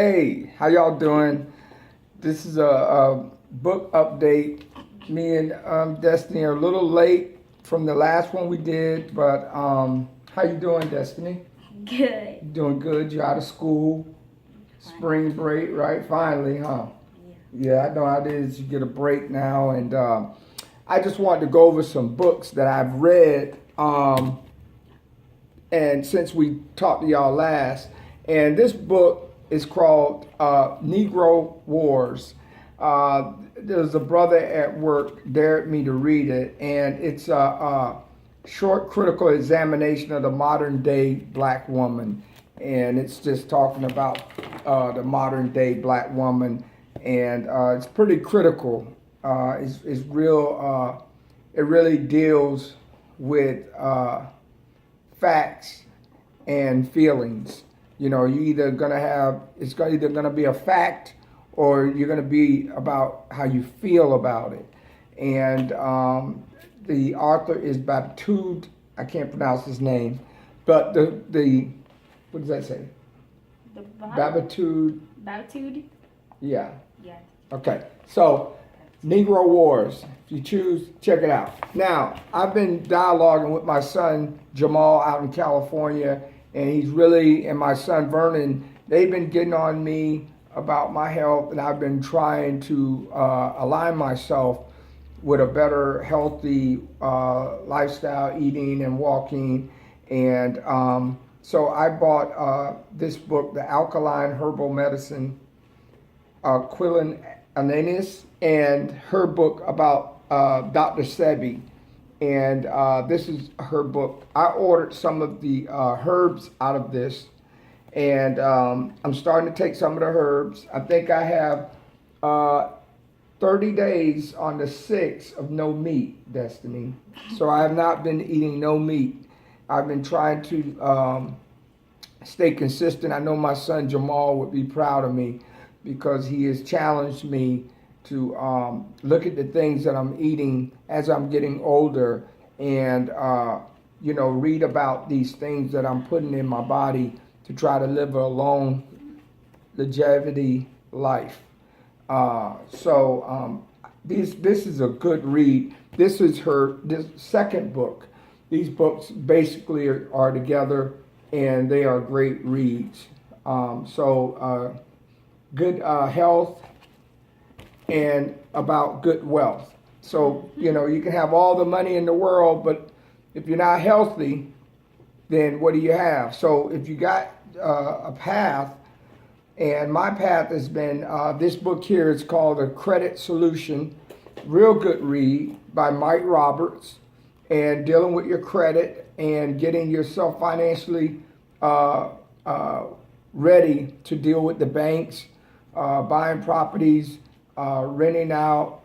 Hey, how y'all doing? This is a book update. Me and Destiny are a little late from the last one we did, but how you doing, Destiny? Good. Doing good. You out of school? Spring break, right? Finally, huh? Yeah, I know how it is. You get a break now, and I just wanted to go over some books that I've read. And since we talked to y'all last, and this book is called Negro Wars. There's a brother at work dared me to read it, and it's a short critical examination of the modern day black woman, and it's just talking about the modern day black woman, and it's pretty critical. It's real. It really deals with facts and feelings. You know, you either gonna have either gonna be a fact or you're gonna be about how you feel about it. And the author is Baptiste. I can't pronounce his name, but the what does that say? The Baptiste. Baptitude? Yeah. Yeah. Okay. So Negro Wars. If you choose, check it out. Now, I've been dialoguing with my son Jamal out in California, and and my son Vernon, they've been getting on me about my health, and I've been trying to align myself with a better, healthy lifestyle, eating and walking. And so I bought this book, The Alkaline Herbal Medicine, Quillen Ananis, and her book about Dr. Sebi. And this is her book. I ordered some of the herbs out of this, and I'm starting to take some of the herbs. I think I have 30 days on the 6th of no meat, Destiny. So I have not been eating no meat. I've been trying to stay consistent. I know my son Jamal would be proud of me because he has challenged me to look at the things that I'm eating as I'm getting older and, read about these things that I'm putting in my body to try to live a long longevity life. This is a good read. This is this second book. These books basically are together and they are great reads. Good health and about good wealth. So, you can have all the money in the world, but if you're not healthy, then what do you have? So if you got a path, and my path has been, this book here is called A Credit Solution, real good read by Mike Roberts, and dealing with your credit and getting yourself financially ready to deal with the banks, buying properties, renting out,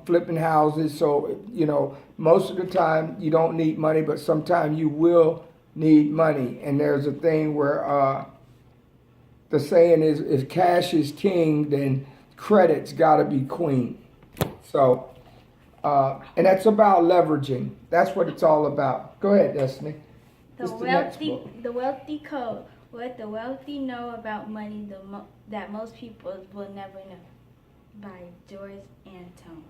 flipping houses. So, most of the time you don't need money, but sometimes you will need money. And there's a thing where the saying is, if cash is king, then credit's got to be queen. So, and that's about leveraging. That's what it's all about. Go ahead, Destiny. The wealthy code. What the wealthy know about money that most people will never know. By George Antone.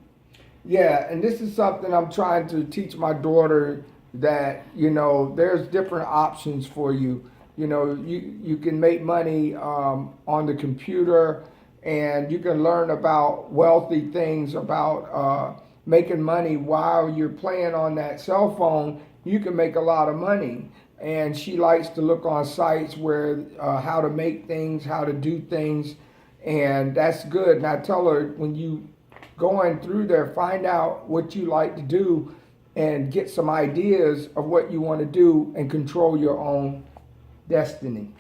Yeah, and this is something I'm trying to teach my daughter that, there's different options for you. You can make money on the computer, and you can learn about wealthy things, about making money while you're playing on that cell phone. You can make a lot of money. And she likes to look on sites where how to make things, how to do things, and that's good. And I tell her, when you going through there, find out what you like to do and get some ideas of what you want to do and control your own destiny.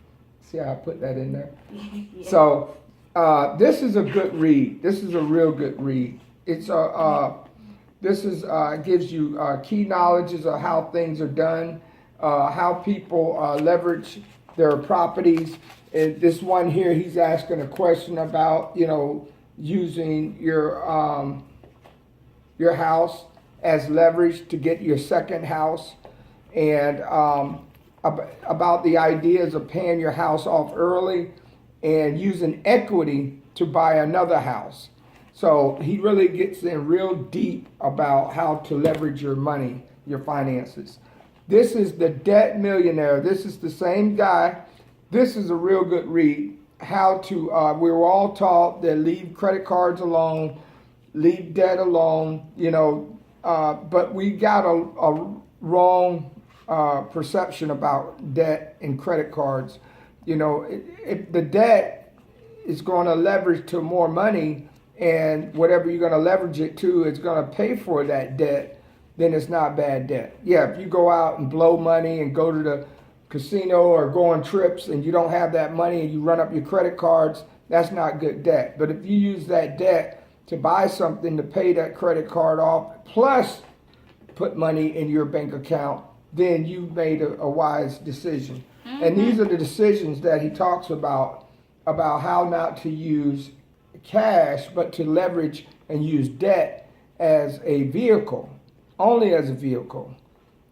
See how I put that in there? Yeah. So this is a good read. This is a real good read. It's gives you key knowledges of how things are done, how people leverage their properties. And this one here, he's asking a question about, using your house as leverage to get your second house, and about the ideas of paying your house off early and using equity to buy another house. So he really gets in real deep about how to leverage your money, your finances. This is The Debt Millionaire. This is the same guy. This is a real good read. How to, we were all taught that leave credit cards alone, leave debt alone, but we got a wrong perception about debt and credit cards. If the debt is going to leverage to more money, and whatever you're going to leverage it to is going to pay for that debt, then it's not bad debt. Yeah, if you go out and blow money and go to the casino or go on trips and you don't have that money and you run up your credit cards, that's not good debt. But if you use that debt to buy something to pay that credit card off, plus put money in your bank account, then you made a wise decision. And these are the decisions that he talks about how not to use cash, but to leverage and use debt as a vehicle, only as a vehicle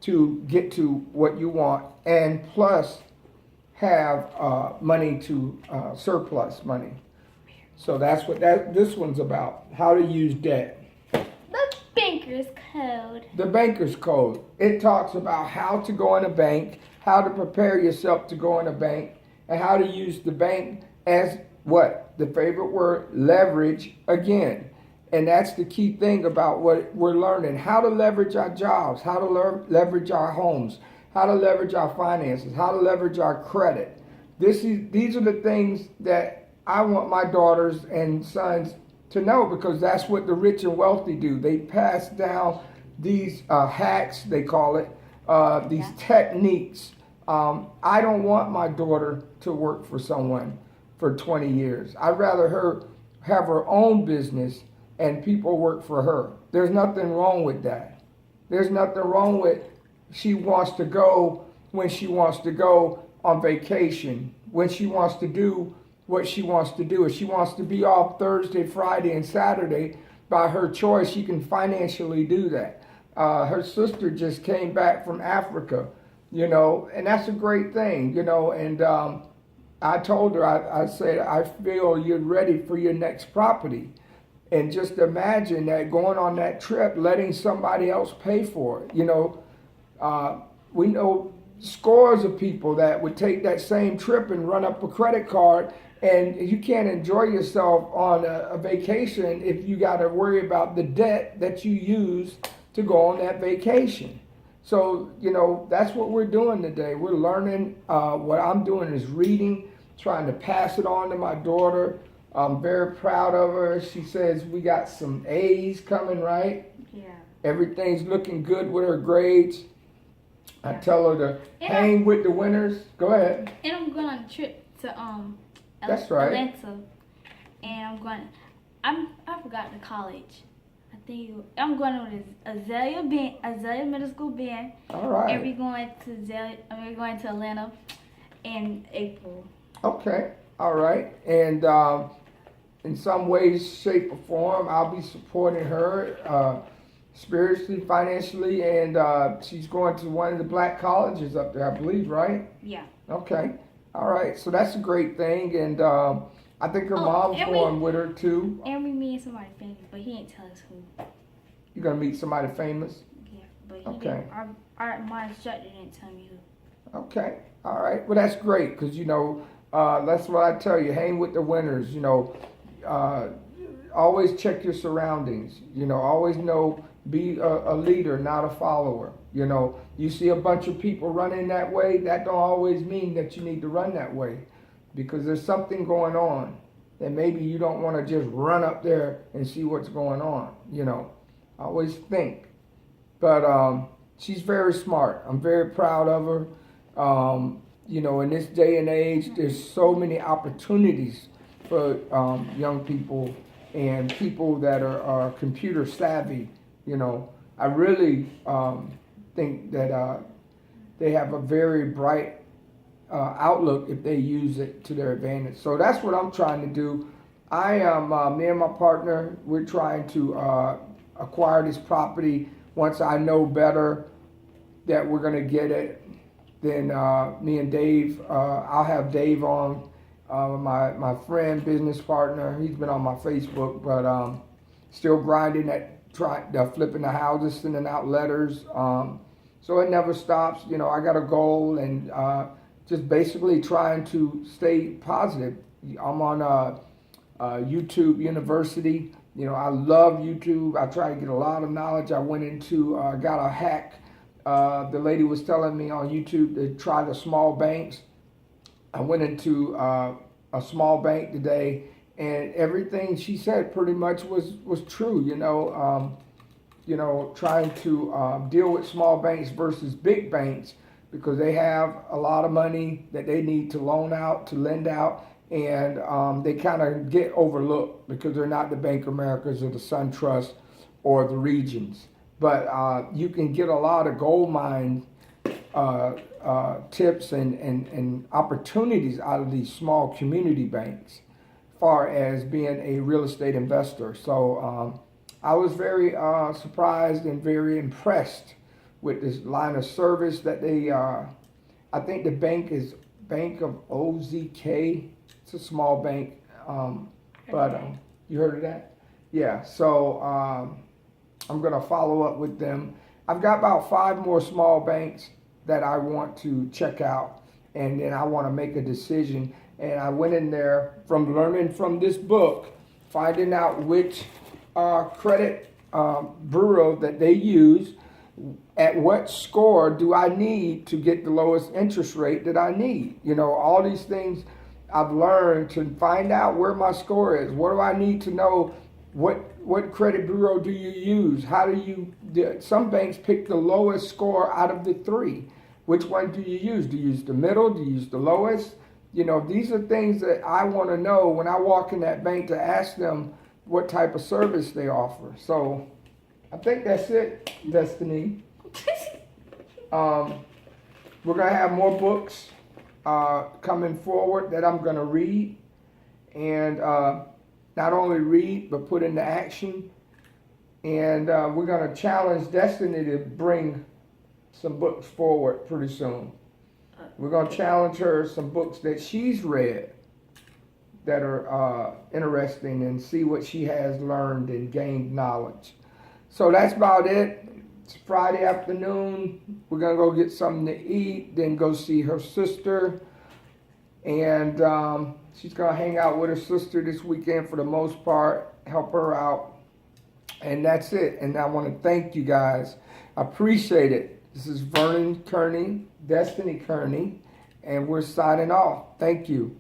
to get to what you want, and plus have money to surplus money. So that's what this one's about, how to use debt. The banker's code. The banker's code. It talks about how to go in a bank, how to prepare yourself to go in a bank, and how to use the bank as what? The favorite word, leverage again. And that's the key thing about what we're learning. How to leverage our jobs, how to leverage our homes, how to leverage our finances, how to leverage our credit. These are the things that I want my daughters and sons to know, because that's what the rich and wealthy do. They pass down these hacks, they call it, these techniques. I don't want my daughter to work for someone for 20 years. I'd rather her have her own business and people work for her. There's nothing wrong with that. There's nothing wrong with she wants to go when she wants to go on vacation, when she wants to do what she wants to do. If she wants to be off Thursday, Friday, and Saturday, by her choice, she can financially do that. Her sister just came back from Africa, and that's a great thing, and I told her, I said, I feel you're ready for your next property. And just imagine that, going on that trip, letting somebody else pay for it. We know scores of people that would take that same trip and run up a credit card, and you can't enjoy yourself on a vacation if you got to worry about the debt that you use to go on that vacation. So, that's what we're doing today. We're learning. What I'm doing is reading, trying to pass it on to my daughter. I'm very proud of her. She says we got some A's coming, right? Yeah. Everything's looking good with her grades. I tell her to hang with the winners. Go ahead. And I'm going on a trip to That's right. Atlanta. And I forgot the college. I think I'm going to Azalea Middle School band. All right. And we're going to Atlanta in April. Okay. All right. And in some ways, shape, or form, I'll be supporting her spiritually, financially, and she's going to one of the black colleges up there, I believe, right? Yeah. Okay. All right. So that's a great thing, and I think her mom's going with her too. And we meet somebody famous, but he ain't tell us who. You're gonna meet somebody famous? Yeah, but he Okay. didn't. My instructor didn't tell me who. Okay. All right. Well, that's great, because that's what I tell you. Hang with the winners. Always check your surroundings. Always know, be a leader, not a follower. You see a bunch of people running that way, that don't always mean that you need to run that way, because there's something going on that maybe you don't want to just run up there and see what's going on. Always think. But she's very smart. I'm very proud of her. In this day and age, there's so many opportunities for young people and people that are computer savvy. I really think that they have a very bright outlook if they use it to their advantage. So that's what I'm trying to do. I am, me and my partner, we're trying to acquire this property. Once I know better that we're going to get it, then me and Dave, I'll have Dave on my friend, business partner, he's been on my Facebook, but still grinding at flipping the houses, sending out letters. So it never stops. You know, I got a goal and just basically trying to stay positive. I'm on YouTube University. You know, I love YouTube. I try to get a lot of knowledge. I went into, got a hack. The lady was telling me on YouTube to try the small banks. I went into a small bank today, and everything she said pretty much was true. You know, trying to deal with small banks versus big banks because they have a lot of money that they need to loan out, to lend out, and they kind of get overlooked because they're not the Bank of Americas or the SunTrust or the Regions. But you can get a lot of gold mine tips and opportunities out of these small community banks as far as being a real estate investor. So I was very surprised and very impressed with this line of service that they, I think the bank is Bank of OZK. It's a small bank, but you heard of that? Yeah, so I'm going to follow up with them. I've got about 5 more small banks that I want to check out, and then I want to make a decision. And I went in there from learning from this book, finding out which credit bureau that they use, at what score do I need to get the lowest interest rate that I need. You know, all these things I've learned to find out where my score is. What do I need to know? What credit bureau do you use? How do you, some banks pick the lowest score out of the 3. Which one do you use? Do you use the middle? Do you use the lowest? You know, these are things that I want to know when I walk in that bank to ask them what type of service they offer. So I think that's it, Destiny. We're going to have more books coming forward that I'm going to read. And not only read, but put into action. And we're going to challenge Destiny to bring some books forward pretty soon. We're going to challenge her some books that she's read that are interesting and see what she has learned and gained knowledge. So that's about it. It's Friday afternoon. We're going to go get something to eat, then go see her sister. And she's going to hang out with her sister this weekend for the most part, help her out. And that's it. And I want to thank you guys. I appreciate it. This is Vernon Kearney, Destiny Kearney, and we're signing off. Thank you.